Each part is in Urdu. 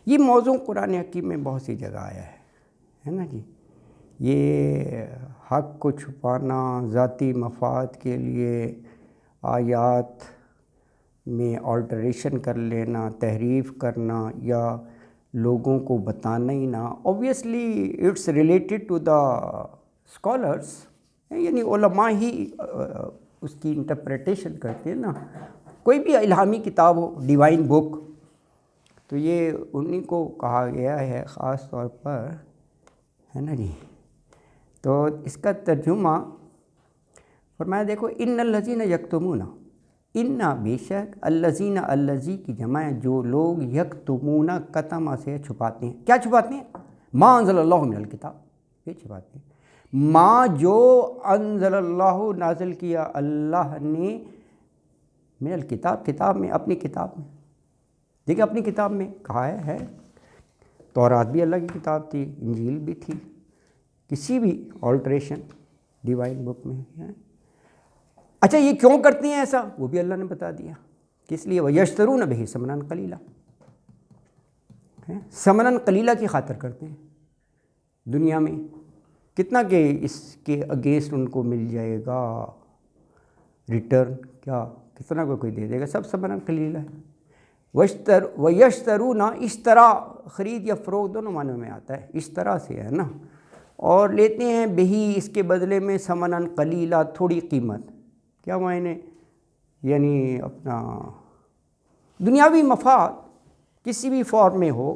یہ موضوع قرآن حکیم میں بہت سی جگہ آیا ہے نا جی. یہ حق کو چھپانا، ذاتی مفاد کے لیے آیات میں آلٹریشن کر لینا، تحریف کرنا یا لوگوں کو بتانا ہی نہ. Obviously it's related to the scholars, یعنی علماء ہی اس کی انٹرپریٹیشن کرتے ہیں نا. کوئی بھی الہامی کتاب ہو، ڈیوائن بک، تو یہ انہی کو کہا گیا ہے خاص طور پر، ہے نا جی. تو اس کا ترجمہ فرمایا دیکھو، ان الذین یکتمون، ان بے شک، الذین الذی کی جمع ہے جو لوگ، یکتمون کتم سے چھپاتے ہیں. کیا چھپاتے ہیں؟ ما انزل اللہ من الکتاب، یہ چھپاتے ہیں ما جو انزل اللہ نازل کیا اللہ نے، من الکتاب، کتاب میں، اپنی کتاب میں. دیکھیں اپنی کتاب میں کہا ہے تورات بھی اللہ کی کتاب تھی، انجیل بھی تھی. کسی بھی آلٹریشن ڈیوائن بک میں ہے. اچھا یہ کیوں کرتے ہیں ایسا؟ وہ بھی اللہ نے بتا دیا. کس لیے؟ وَيَشْتَرُونَ بِهِ ثَمَنًا قَلِيلًا، ثمناً قلیلہ کی خاطر کرتے ہیں. دنیا میں کتنا کہ اس کے اگینسٹ ان کو مل جائے گا ریٹرن، کیا کتنا کوئی دے دے گا، سب ثمناً قلیلہ ہے. وَيَشْتَرُونَ، اشترا، خرید یا فروخت دونوں معنوں میں آتا ہے، اشترا سے ہے نا. اور لیتے ہیں بہی، اس کے بدلے میں، ثمناً قلیلہ، تھوڑی قیمت. کیا معنی؟ یعنی اپنا دنیاوی مفاد کسی بھی فارم میں ہو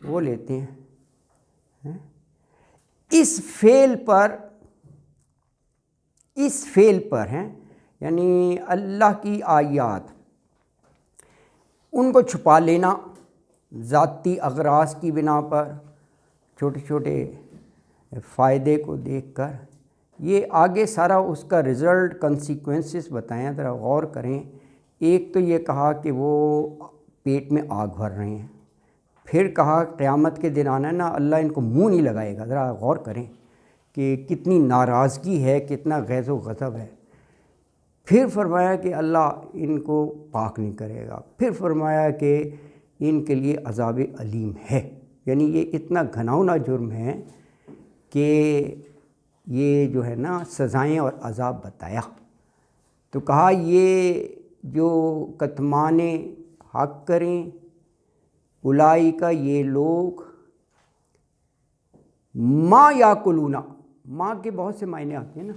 وہ لیتے ہیں. اس فعل پر ہیں، یعنی اللہ کی آیات ان کو چھپا لینا ذاتی اغراض کی بنا پر، چھوٹے چھوٹے فائدے کو دیکھ کر. یہ آگے سارا اس کا رزلٹ، کنسیکوینسز بتائیں، ذرا غور کریں. ایک تو یہ کہا کہ وہ پیٹ میں آگ بھر رہے ہیں. پھر کہا قیامت کے دن آنا ہے نا، اللہ ان کو منہ نہیں لگائے گا. ذرا غور کریں کہ کتنی ناراضگی ہے، کتنا غیظ و غضب ہے. پھر فرمایا کہ اللہ ان کو پاک نہیں کرے گا. پھر فرمایا کہ ان کے لیے عذاب علیم ہے. یعنی یہ اتنا گھناؤنا جرم ہے کہ یہ جو ہے نا سزائیں اور عذاب بتایا. تو کہا یہ جو کتمان حق کریں، اولئک، یہ لوگ، ما یاکلون، ماں کے بہت سے معنی آتے ہیں نا.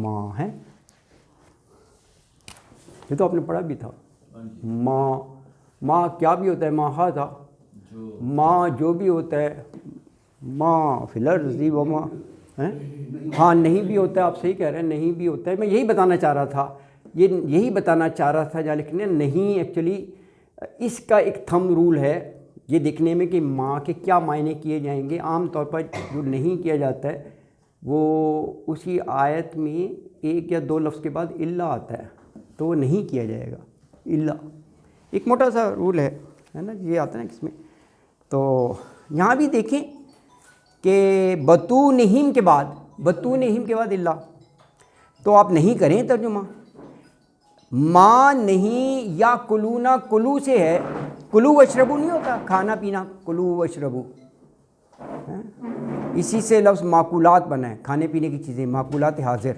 ماں ہے، یہ تو آپ نے پڑھا بھی تھا. ماں کیا بھی ہوتا ہے؟ ماں ہاذا، ماں جو بھی ہوتا ہے، ماں فی الارض وما، ہاں نہیں بھی ہوتا ہے. آپ صحیح کہہ رہے ہیں، نہیں بھی ہوتا ہے. میں یہی بتانا چاہ رہا تھا، یہی بتانا چاہ رہا تھا جہاں لکھنے نہیں. ایکچولی اس کا ایک تھم رول ہے یہ دیکھنے میں کہ ماں کے کیا معنی کیے جائیں گے. عام طور پر جو نہیں کیا جاتا ہے وہ اسی آیت میں ایک یا دو لفظ کے بعد الا آتا ہے، تو وہ نہیں کیا جائے گا. الا ایک موٹا سا رول ہے نا، یہ آتا ہے نا اس میں. تو یہاں بھی دیکھیں کہ بطونہم کے بعد الا، تو آپ نہیں کریں ترجمہ. ماں نہیں، یا کلونا، کلو سے ہے، کلو وشربو نہیں ہوتا کھانا پینا، کلو وشربو، اسی سے لفظ معقولات بنا ہے، کھانے پینے کی چیزیں، معقولات حاضر.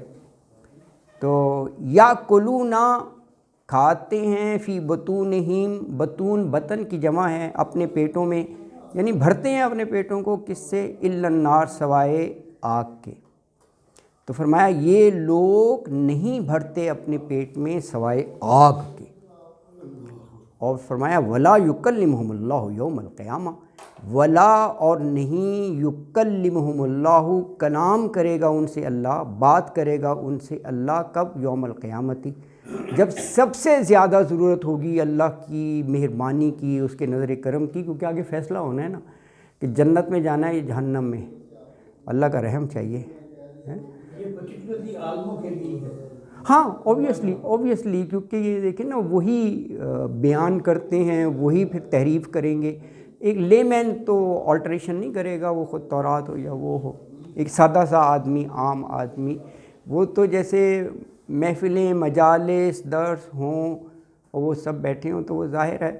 تو یا کلونا، کھاتے ہیں، فی بطونہم، بطون بطن کی جمع ہے، اپنے پیٹوں میں، یعنی بھرتے ہیں اپنے پیٹوں کو. کس سے؟ الا النار، سوائے آگ کے. تو فرمایا یہ لوگ نہیں بھرتے اپنے پیٹ میں سوائے آگ کے. اور فرمایا ولا یکلمہم اللہ یوم القیامہ، ولا، اور نہیں، یکلمہم اللہ، کلام کرے گا ان سے اللہ، بات کرے گا ان سے اللہ. کب؟ یوم القیامتی، جب سب سے زیادہ ضرورت ہوگی اللہ کی مہربانی کی، اس کے نظر کرم کی. کیونکہ آگے فیصلہ ہونا ہے نا کہ جنت میں جانا ہے یا جہنم میں. اللہ کا رحم چاہیے. ہاں اوبیسلی کیونکہ یہ دیکھیں نا وہی بیان کرتے ہیں، وہی پھر تحریف کریں گے. ایک لے مین تو آلٹریشن نہیں کرے گا، وہ خود تورات ہو یا وہ ہو. ایک سادہ سا آدمی، عام آدمی، وہ تو جیسے محفلیں، مجالس، درس ہوں اور وہ سب بیٹھے ہوں تو وہ ظاہر ہے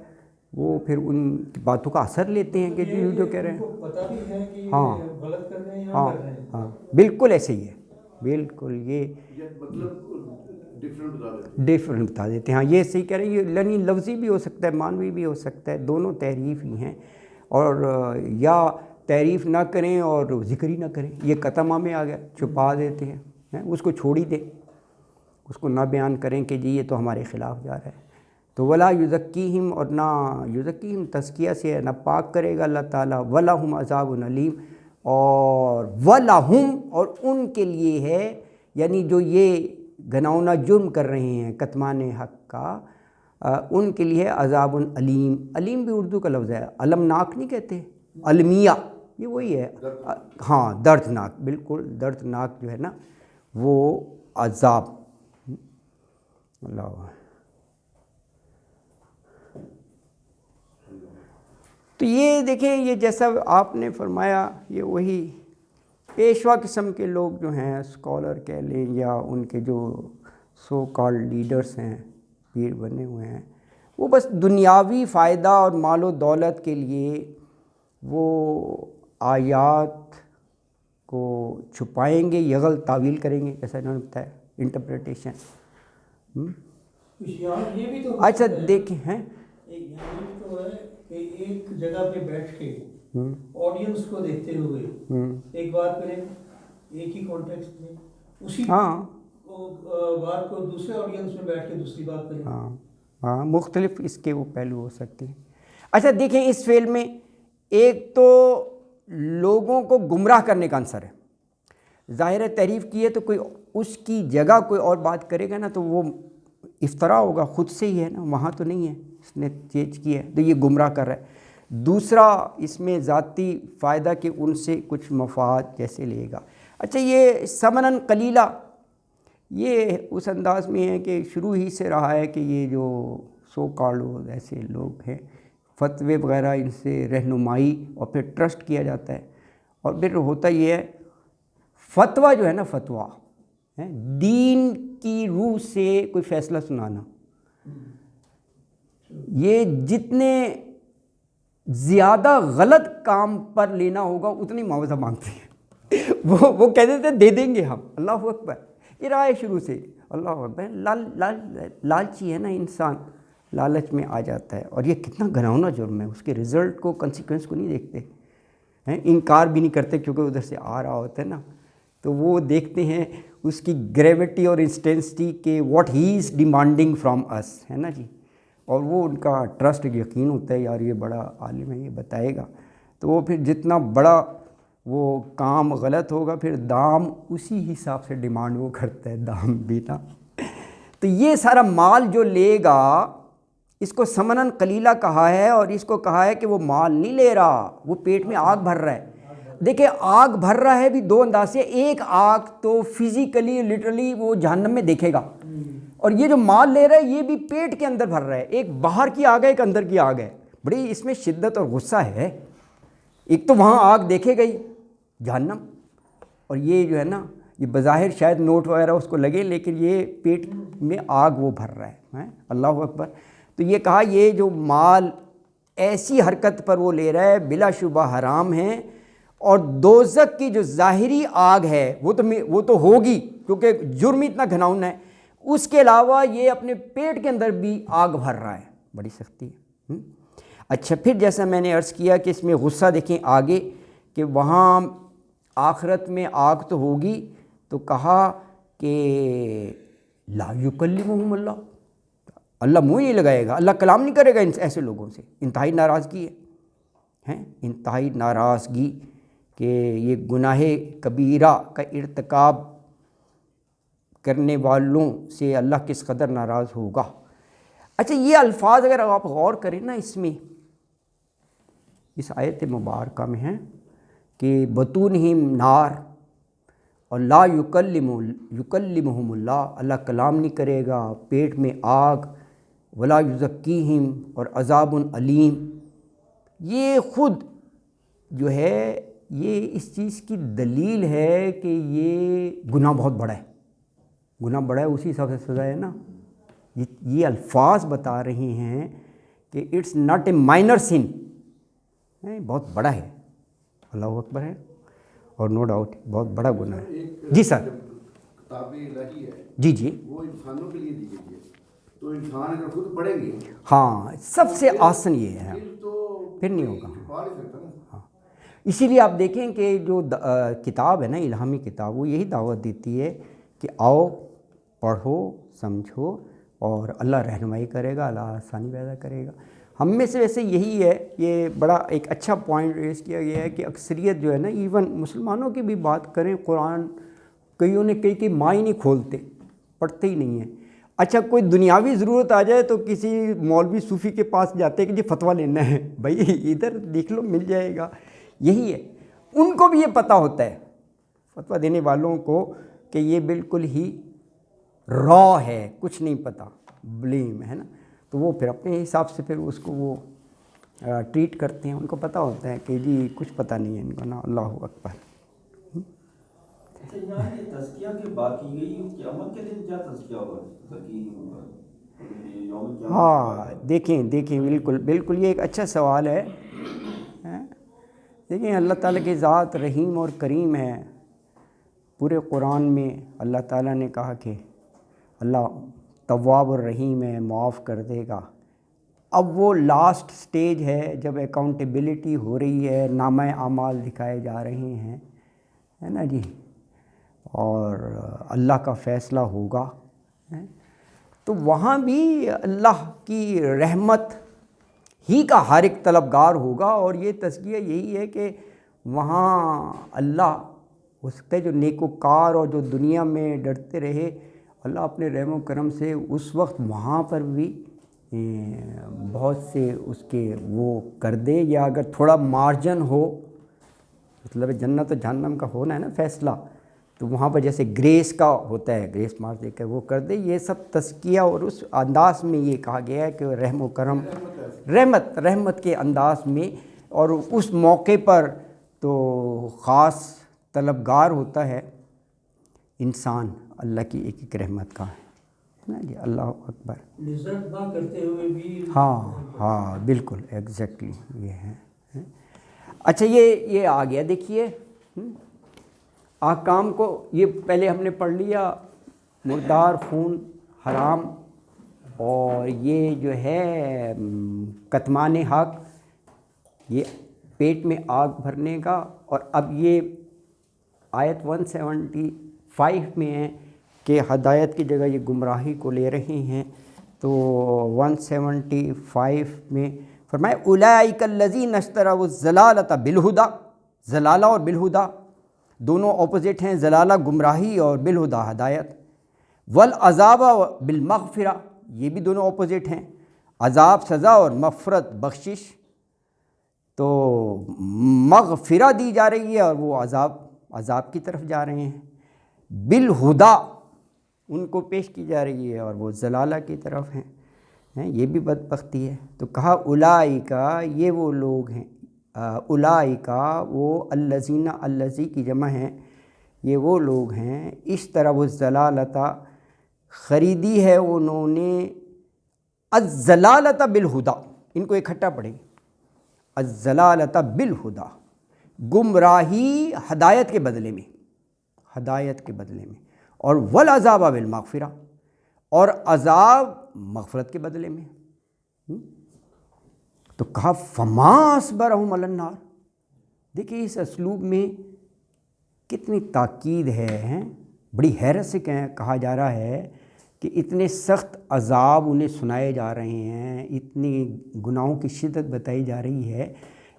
وہ پھر ان باتوں کا اثر لیتے ہیں کہ جو کہہ رہے ہیں پتہ بھی ہے کہ ہاں غلط کر رہے ہیں یا ہاں کر رہے ہیں. ہاں بالکل ایسے ہی ہے، بالکل یہ مطلب ڈفرینٹ بتا دیتے ہیں. ہاں یہ صحیح کہہ رہے ہیں، یہ یعنی لفظی بھی ہو سکتا ہے معنوی بھی ہو سکتا ہے، دونوں تحریف ہی ہیں. اور یا تعریف نہ کریں اور ذکر ہی نہ کریں، یہ قطمہ میں آ گیا، چھپا دیتے ہیں، اس کو چھوڑ ہی دیں، اس کو نہ بیان کریں کہ جی یہ تو ہمارے خلاف جا رہا ہے. تو ولا یزکیہم، اور نہ یزکیہم تزکیہ سے نہ پاک کرے گا اللہ تعالیٰ. ولہم عذاب علیم، اور ولہم، اور ان کے لیے ہے، یعنی جو یہ گناؤنا جرم کر رہے ہیں کتمان حق کا، ان کے لیے عذاب علیم. علیم بھی اردو کا لفظ ہے، المناک نہیں کہتے، المیہ یہ وہی ہے. ہاں دردناک، بالکل دردناک جو ہے نا وہ عذاب. اللہ. تو یہ دیکھیں، یہ جیسا آپ نے فرمایا یہ وہی پیشوا قسم کے لوگ جو ہیں، اسکالر کہہ لیں یا ان کے جو سو کالڈ لیڈرز ہیں، پیر بنے ہوئے ہیں، وہ بس دنیاوی فائدہ اور مال و دولت کے لیے وہ آیات کو چھپائیں گے، یہ غلط تعویل کریں گے، جیسا انہوں نے بتایا انٹرپریٹیشن. یہ بھی تو اچھا دیکھیں ہیں یہ تو ہے کہ ایک جگہ پہ بیٹھ کے آڈینس کو دیکھتے ہوئے ایک بات کریں ایک ہی کانٹیکسٹ میں، اسی بات کو دوسرے آڈینس میں بیٹھ کے دوسری بات کریں. ہاں مختلف اس کے وہ پہلو ہو سکتے ہیں. اچھا دیکھیں اس فعل میں ایک تو لوگوں کو گمراہ کرنے کا عنصر ہے. ظاہر ہے تعریف کی ہے تو کوئی اس کی جگہ کوئی اور بات کرے گا نا تو وہ افطرا ہوگا، خود سے ہی ہے نا، وہاں تو نہیں ہے، اس نے چینج کیا ہے تو یہ گمراہ کر رہا ہے. دوسرا اس میں ذاتی فائدہ کہ ان سے کچھ مفاد جیسے لے گا. اچھا یہ ثمناً قلیلہ یہ اس انداز میں ہے کہ شروع ہی سے رہا ہے کہ یہ جو سو کالڈ ایسے لوگ ہیں فتوے وغیرہ ان سے رہنمائی اور پھر ٹرسٹ کیا جاتا ہے. اور پھر ہوتا یہ ہے فتویٰ جو ہے نا، فتویٰ دین کی روح سے کوئی فیصلہ سنانا، یہ جتنے زیادہ غلط کام پر لینا ہوگا اتنی معاوضہ مانگتے ہیں. وہ کہہ دیتے دے دیں گے ہم. اللہ اکبر، یہ رہا ہے شروع سے. اللہ اکبر، لالچی ہے نا انسان، لالچ میں آ جاتا ہے. اور یہ کتنا گھناؤنا جرم ہے، اس کے رزلٹ کو، کنسیکوینس کو نہیں دیکھتے ہیں، انکار بھی نہیں کرتے کیونکہ ادھر سے آ رہا ہوتا ہے نا، تو وہ دیکھتے ہیں اس کی گریوٹی اور انسٹینسٹی کہ what he is demanding from us, ہے نا جی. اور وہ ان کا ٹرسٹ یقین ہوتا ہے یار یہ بڑا عالم ہے، یہ بتائے گا. تو وہ پھر جتنا بڑا وہ کام غلط ہوگا پھر دام اسی حساب سے ڈیمانڈ وہ کرتا ہے، دام بھی نا. تو یہ سارا مال جو لے گا اس کو ثمناً قلیلہ کہا ہے، اور اس کو کہا ہے کہ وہ مال نہیں لے رہا، وہ پیٹ میں آگ بھر رہا ہے. دیکھیں آگ بھر رہا ہے بھی دو انداز سے، ایک آگ تو فزیکلی لٹرلی وہ جہنم میں دیکھے گا، اور یہ جو مال لے رہا ہے یہ بھی پیٹ کے اندر بھر رہا ہے. ایک باہر کی آگ ہے، ایک اندر کی آگ ہے. بڑی اس میں شدت اور غصہ ہے. ایک تو وہاں آگ دیکھے گئی جہنم، اور یہ جو ہے نا یہ بظاہر شاید نوٹ وغیرہ اس کو لگے لیکن یہ پیٹ میں آگ وہ بھر رہا ہے. اللہ اکبر. تو یہ کہا یہ جو مال ایسی حرکت پر وہ لے رہا ہے بلا شبہ حرام ہے. اور دوزخ کی جو ظاہری آگ ہے وہ تو ہوگی کیونکہ جرم اتنا گھناؤنا ہے، اس کے علاوہ یہ اپنے پیٹ کے اندر بھی آگ بھر رہا ہے، بڑی سختی ہے. اچھا پھر جیسا میں نے عرض کیا کہ اس میں غصہ دیکھیں آگے کہ وہاں آخرت میں آگ تو ہوگی، تو کہا کہ لا یکلمہم اللہ، اللہ منہ نہیں لگائے گا، اللہ کلام نہیں کرے گا ایسے لوگوں سے. انتہائی ناراضگی ہے، انتہائی ناراضگی کہ یہ گناہ کبیرہ کا ارتکاب کرنے والوں سے اللہ کس قدر ناراض ہوگا. اچھا یہ الفاظ اگر آپ غور کریں نا اس میں، اس آیت مبارکہ میں ہیں کہ بطونہم نار، اور لا یکلمہم اللہ، اللہ کلام نہیں کرے گا، پیٹ میں آگ، ولا یزکیہم، اور عذاب علیم. یہ خود جو ہے یہ اس چیز کی دلیل ہے کہ یہ گناہ بہت بڑا ہے. گناہ بڑا ہے اسی حساب سے سزا ہے نا. یہ الفاظ بتا رہے ہیں کہ اٹس ناٹ اے مائنر سن، بہت بڑا ہے، اللہ اکبر ہے، اور نو ڈاؤٹ بہت بڑا گناہ ہے۔ جی سر۔ کتاب الہی ہے جی وہ انسانوں کے لیے دی گئی ہے، تو انسان اگر خود پڑھیں گے، ہاں سب سے آسن یہ ہے، پھر نہیں ہوگا۔ پڑھ نہیں سکتا نا۔ ہاں، اسی لیے آپ دیکھیں کہ جو کتاب ہے نا، الہامی کتاب، وہ یہی دعوت دیتی ہے کہ آؤ پڑھو سمجھو، اور اللہ رہنمائی کرے گا، اللہ آسانی پیدا کرے گا۔ ہم میں سے ویسے یہی ہے، یہ بڑا ایک اچھا پوائنٹ ریز کیا گیا ہے کہ اکثریت جو ہے نا، ایون مسلمانوں کی بھی بات کریں، قرآن کئیوں نے کئی ماں ہی نہیں کھولتے، پڑھتے ہی نہیں ہیں۔ اچھا کوئی دنیاوی ضرورت آ جائے تو کسی مولوی صوفی کے پاس جاتے ہیں کہ جی فتویٰ لینا ہے، بھائی ادھر دیکھ لو مل جائے گا۔ یہی ہے، ان کو بھی یہ پتہ ہوتا ہے فتویٰ دینے والوں کو کہ یہ بالکل ہی را ہے، کچھ نہیں پتہ، بلیم ہے نا، تو وہ پھر اپنے حساب سے پھر اس کو وہ ٹریٹ کرتے ہیں، ان کو پتہ ہوتا ہے کہ جی کچھ پتہ نہیں ہے ان کو نا۔ اللہ اکبر۔ یہاں یہ تزکیہ کی بات کی گئی، قیامت کے دن کیا تزکیہ ہوگا؟ ہاں دیکھیں بالکل یہ ایک اچھا سوال ہے۔ دیکھیں اللہ تعالیٰ کی ذات رحیم اور کریم ہے۔ پورے قرآن میں اللہ تعالیٰ نے کہا کہ اللہ تواب الرحیم ہے، معاف کر دے گا۔ اب وہ لاسٹ سٹیج ہے جب اکاؤنٹیبلٹی ہو رہی ہے، نامہ اعمال دکھائے جا رہے ہیں، ہے نا جی، اور اللہ کا فیصلہ ہوگا، تو وہاں بھی اللہ کی رحمت ہی کا ہر ایک طلبگار ہوگا۔ اور یہ تزکیہ یہی ہے کہ وہاں اللہ ہو سکتا ہے جو نیکوکار اور جو دنیا میں ڈرتے رہے، اللہ اپنے رحم و کرم سے اس وقت وہاں پر بھی بہت سے اس کے وہ کر دے، یا اگر تھوڑا مارجن ہو، مطلب جنت و جہنم کا ہونا ہے نا فیصلہ، تو وہاں پر جیسے گریس کا ہوتا ہے، گریس مارج دے کر وہ کر دے۔ یہ سب تزکیہ اور اس انداز میں یہ کہا گیا ہے کہ رحم و کرم، رحمت کے انداز میں، اور اس موقع پر تو خاص طلبگار ہوتا ہے انسان اللہ کی ایک رحمت کا، ہے نا جی۔ اللہ اکبر۔ لذت نہ کرتے ہوئے بھی، ہاں بالکل ایگزیکٹلی یہ ہے۔ اچھا یہ آ گیا، دیکھیے احکام کو، یہ پہلے ہم نے پڑھ لیا، مردار خون حرام، اور یہ جو ہے کتمان حق، یہ پیٹ میں آگ بھرنے کا، اور اب یہ آیت 175 میں ہے کہ ہدایت کی جگہ یہ گمراہی کو لے رہے ہیں۔ تو 175 میں فرمایا اولئک الذین اشتروا الضلالۃ بالہدیٰ، ضلالہ اور بالہدیٰ دونوں اپوزٹ ہیں، ضلالہ گمراہی اور بالہدیٰ ہدایت، والعذاب بالمغفرہ یہ بھی دونوں اپوزٹ ہیں، عذاب سزا اور مغفرت بخشش، تو مغفرہ دی جا رہی ہے اور وہ عذاب کی طرف جا رہے ہیں، بالہدیٰ ان کو پیش کی جا رہی ہے اور وہ ضلالہ کی طرف ہیں، یہ بھی بدبختی ہے۔ تو کہا اولئکا یہ وہ لوگ ہیں، اولئکا وہ الذین، الذی کی جمع ہیں، یہ وہ لوگ ہیں اشتروا الضلالۃ خریدی ہے انہوں نے الضلالۃ بالہدیٰ، ان کو اکٹھا پڑھیں، الضلالۃ بالہدیٰ، گمراہی ہدایت کے بدلے میں، ہدایت کے بدلے میں، اور والعذاب بالمغفرہ اور عذاب مغفرت کے بدلے میں۔ تو کہا فما اصبرہم علی النار، دیکھیے اس اسلوب میں کتنی تاکید ہے، بڑی حیرت سے کہا جا رہا ہے کہ اتنے سخت عذاب انہیں سنائے جا رہے ہیں، اتنی گناہوں کی شدت بتائی جا رہی ہے،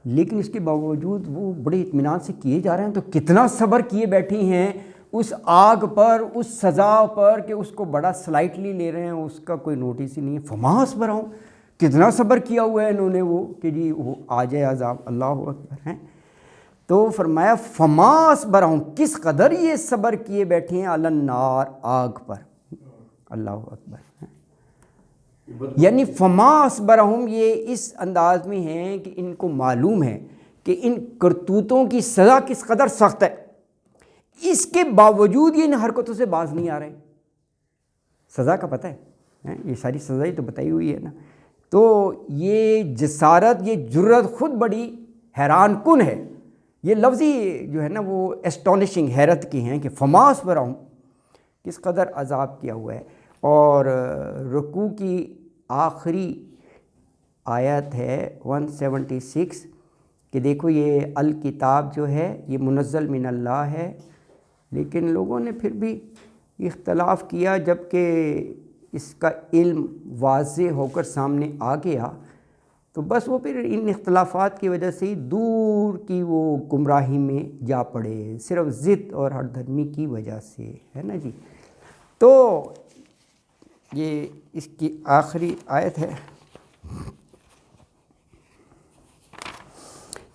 لیکن اس کے باوجود وہ بڑے اطمینان سے کیے جا رہے ہیں۔ تو کتنا صبر کیے بیٹھے ہیں اس آگ پر، اس سزا پر، کہ اس کو بڑا سلائٹلی لے رہے ہیں، اس کا کوئی نوٹس ہی نہیں ہے۔ فما اصبرہم، کتنا صبر کیا ہوا ہے انہوں نے، وہ کہ جی وہ آ جائے عذاب، اللہ اکبر ہیں۔ تو فرمایا فما اصبرہم، کس قدر یہ صبر کیے بیٹھے ہیں، علی النار آگ پر، اللہ اکبر۔ یعنی فما اصبرہم یہ اس انداز میں ہے کہ ان کو معلوم ہے کہ ان کرتوتوں کی سزا کس قدر سخت ہے، اس کے باوجود یہ ان حرکتوں سے باز نہیں آ رہے، سزا کا پتہ ہے، یہ ساری سزائیں تو بتائی ہوئی ہے نا. تو یہ جسارت، یہ جرت خود بڑی حیران کن ہے. یہ لفظی جو ہے نا وہ اسٹونشنگ، حیرت کی ہیں کہ فما اصبرہم، کس قدر عذاب کیا ہوا ہے. اور رکوع کی آخری آیت ہے 176 کہ دیکھو یہ الکتاب جو ہے یہ منزل من اللہ ہے، لیکن لوگوں نے پھر بھی اختلاف کیا. جب کہ اس کا علم واضح ہو کر سامنے آ گیا تو بس وہ پھر ان اختلافات کی وجہ سے ہی دور کی وہ گمراہی میں جا پڑے، صرف ضد اور ہر دھرمی کی وجہ سے، ہے نا جی. تو یہ اس کی آخری آیت ہے.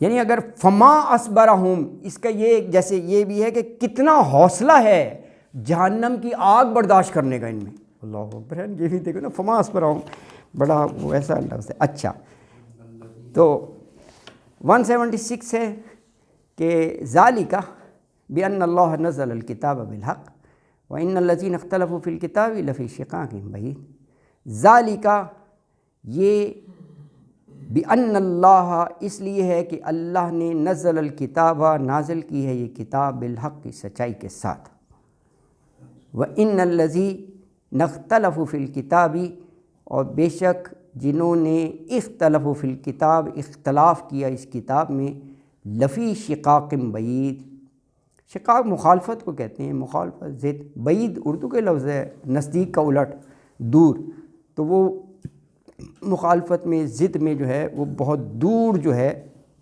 یعنی اگر فما اصبرہم، اس کا یہ جیسے یہ بھی ہے کہ کتنا حوصلہ ہے جہنم کی آگ برداشت کرنے کا ان میں. اللہ اکبر. یہ بھی دیکھو نا، فما اصبرہم بڑا وہ ایسا لفظ ہے. اچھا، تو 176 ہے کہ ذالک بأن اللہ نزل الکتاب بالحق وإن الذین اختلفوا فی الکتاب لفی شقاق بعید. ذالک، یہ بأن اللہ اس لیے ہے کہ اللہ نے نزل الکتاب نازل کی ہے یہ کتاب بالحق کی سچائی کے ساتھ. وإن الذین اختلفوا فی الکتاب، اور بے شک جنہوں نے اختلفوا فی الکتاب اختلاف کیا اس کتاب میں، لفی شقاق بعید. شقاق مخالفت کو کہتے ہیں، مخالفت ضد. بعید اردو کے لفظ ہے، نزدیک کا الٹ دور. تو وہ مخالفت میں، ضد میں جو ہے وہ بہت دور جو ہے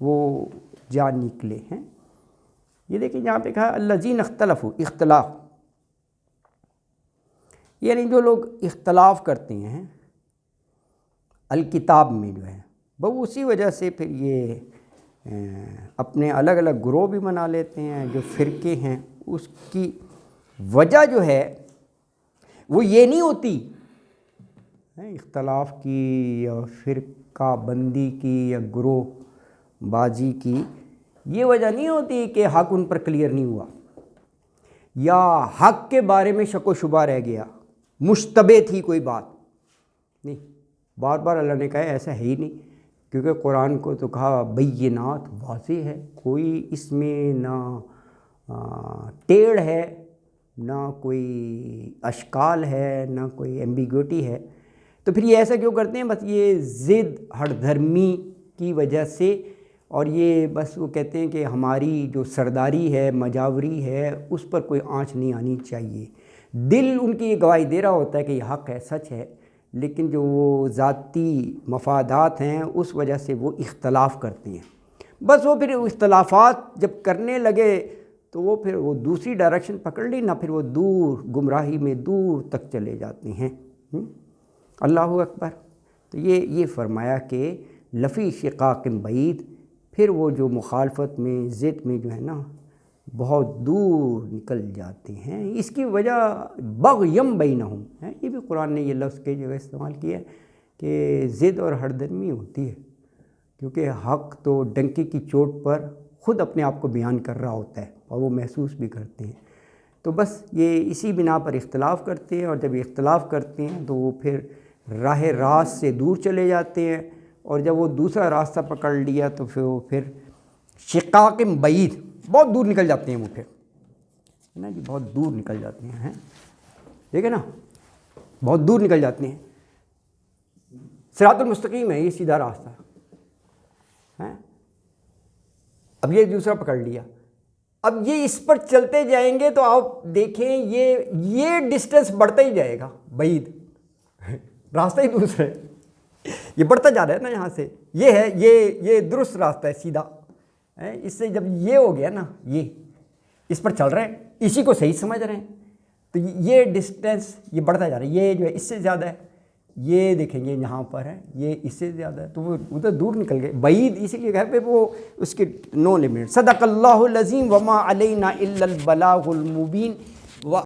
وہ جا نکلے ہیں. یہ دیکھیں یہاں پہ کہا الذین اختلفوا، اختلاف، یعنی جو لوگ اختلاف کرتے ہیں الکتاب میں جو ہے، وہ اسی وجہ سے پھر یہ اپنے الگ الگ گروہ بھی بنا لیتے ہیں. جو فرقے ہیں اس کی وجہ جو ہے وہ یہ نہیں ہوتی اختلاف کی یا فرقہ بندی کی یا گروہ بازی کی. یہ وجہ نہیں ہوتی کہ حق ان پر کلیئر نہیں ہوا یا حق کے بارے میں شک و شبہ رہ گیا، مشتبہ تھی کوئی بات نہیں. بار بار اللہ نے کہا ہے ایسا ہے ہی نہیں، کیونکہ قرآن کو تو کہا بینات، واضح ہے، کوئی اس میں نہ ٹیڑھ ہے، نہ کوئی اشکال ہے، نہ کوئی ایمبیگوٹی ہے. تو پھر یہ ایسا کیوں کرتے ہیں؟ بس یہ ضد ہر دھرمی کی وجہ سے. اور یہ بس وہ کہتے ہیں کہ ہماری جو سرداری ہے، مجاوری ہے، اس پر کوئی آنچ نہیں آنی چاہیے. دل ان کی یہ گواہی دے رہا ہوتا ہے کہ یہ حق ہے، سچ ہے، لیکن جو وہ ذاتی مفادات ہیں اس وجہ سے وہ اختلاف کرتے ہیں. بس وہ پھر اختلافات جب کرنے لگے تو وہ پھر وہ دوسری ڈائریکشن پکڑ لی، نہ پھر وہ دور گمراہی میں دور تک چلے جاتے ہیں. اللہ اکبر. تو یہ فرمایا کہ لفی شقاق بعید، پھر وہ جو مخالفت میں، ضد میں جو ہے نا بہت دور نکل جاتے ہیں. اس کی وجہ بغیم بینہم ہے. یہ بھی قرآن نے یہ لفظ کئی جگہ استعمال کیا ہے کہ ضد اور ہر درمی ہوتی ہے، کیونکہ حق تو ڈنکی کی چوٹ پر خود اپنے آپ کو بیان کر رہا ہوتا ہے اور وہ محسوس بھی کرتے ہیں. تو بس یہ اسی بنا پر اختلاف کرتے ہیں، اور جب اختلاف کرتے ہیں تو وہ پھر راہ راست سے دور چلے جاتے ہیں، اور جب وہ دوسرا راستہ پکڑ لیا تو پھر شقاق بعید، بہت دور نکل جاتے ہیں وہ پھر، ہے نا جی، بہت دور نکل جاتے ہیں. دیکھیں نا، بہت دور نکل جاتے ہیں. صراط المستقیم ہے، یہ سیدھا راستہ ہے. اب یہ دوسرا پکڑ لیا، اب یہ اس پر چلتے جائیں گے تو آپ دیکھیں یہ ڈسٹنس بڑھتا ہی جائے گا. بعید راستہ ہی دوسرا ہے، یہ بڑھتا جا رہا ہے نا. یہاں سے یہ ہے، یہ درست راستہ ہے، سیدھا ہے. اس سے جب یہ ہو گیا نا، یہ اس پر چل رہے ہیں، اسی کو صحیح سمجھ رہے ہیں، تو یہ ڈسٹینس یہ بڑھتا جا رہا ہے. یہ جو ہے اس سے زیادہ ہے، یہ دیکھیں گے یہاں پر ہے، یہ اس سے زیادہ ہے، تو وہ ادھر دور نکل گئے. بعید اسی لیے گھر پہ وہ اس کے نو لمٹ. صدق اللہ العظیم وما علینا الا البلاغ المبین.